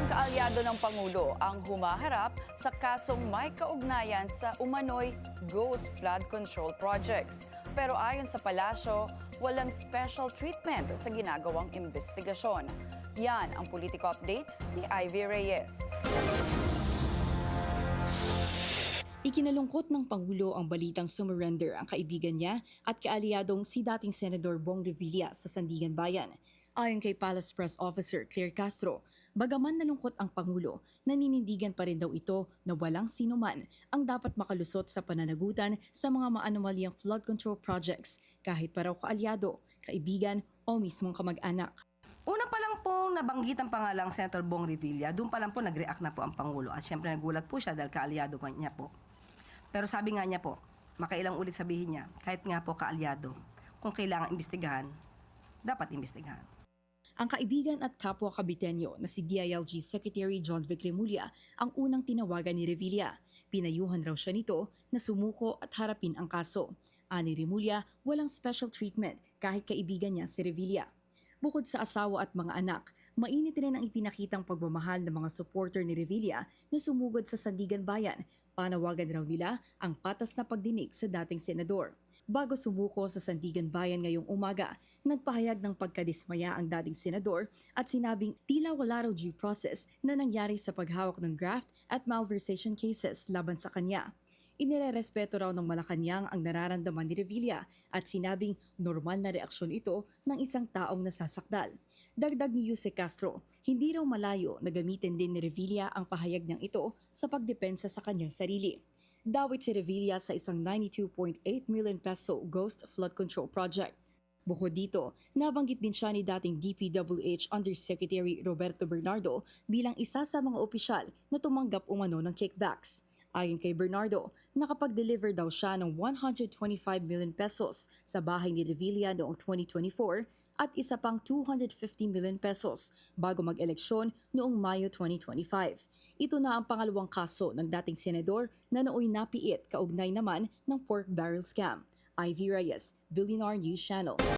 Ilang kaalyado ng Pangulo ang humaharap sa kasong may kaugnayan sa umano'y ghost flood control projects. Pero ayon sa palasyo, walang special treatment sa ginagawang investigasyon. Yan ang politiko update ni Ivy Reyes. Ikinalungkot ng Pangulo ang balitang sumurrender ang kaibigan niya at kaalyadong si dating Senador Bong Revilla sa Sandigan Bayan. Ayon kay Palace Press Officer Claire Castro, bagaman nalungkot ang Pangulo, naninindigan pa rin daw ito na walang sinuman ang dapat makalusot sa pananagutan sa mga maanomalyang flood control projects kahit pa raw kaalyado, kaibigan o mismong kamag-anak. Una pa lang po nabanggit ang pangalang Senator Bong Revilla, doon pa lang po nag-react na po ang Pangulo at syempre nagulat po siya dahil kaalyado niya po. Pero sabi nga niya po, makailang ulit sabihin niya, kahit nga po kaalyado, kung kailangan imbestigahan, dapat imbestigahan. Ang kaibigan at kapwa kabitenyo na si DILG Secretary John Vic Remulla ang unang tinawagan ni Revilla. Pinayuhan raw siya nito na sumuko at harapin ang kaso. Ani Remulla, walang special treatment kahit kaibigan niya si Revilla. Bukod sa asawa at mga anak, mainit rin ang ipinakitang pagmamahal ng mga supporter ni Revilla na sumugod sa Sandigan Bayan. Panawagan raw nila ang patas na pagdinig sa dating senador. Bago sumuko sa Sandigan Bayan ngayong umaga, nagpahayag ng pagkadismaya ang dating senador at sinabing tila wala raw due process na nangyari sa paghawak ng graft at malversation cases laban sa kanya. Inirerespeto raw ng Malacanang ang nararamdaman ni Revilla at sinabing normal na reaksyon ito ng isang taong nasasakdal. Dagdag ni Yuse Castro, hindi raw malayo na gamitin din ni Revilla ang pahayag niyang ito sa pagdepensa sa kanyang sarili. Dawit si Revilla sa isang 92.8 million peso ghost flood control project. Bukod dito, nabanggit din siya ni dating DPWH Undersecretary Roberto Bernardo bilang isa sa mga opisyal na tumanggap umano ng kickbacks. Ayon kay Bernardo, nakapag-deliver daw siya ng 125 million pesos sa bahay ni Revilla noong 2024 at isa pang 250 million pesos bago mag-eleksyon noong Mayo 2025. Ito na ang pangalawang kaso ng dating senador na nooy napiit kaugnay naman ng pork barrel scam. Ivy Reyes, Billionaire News Channel.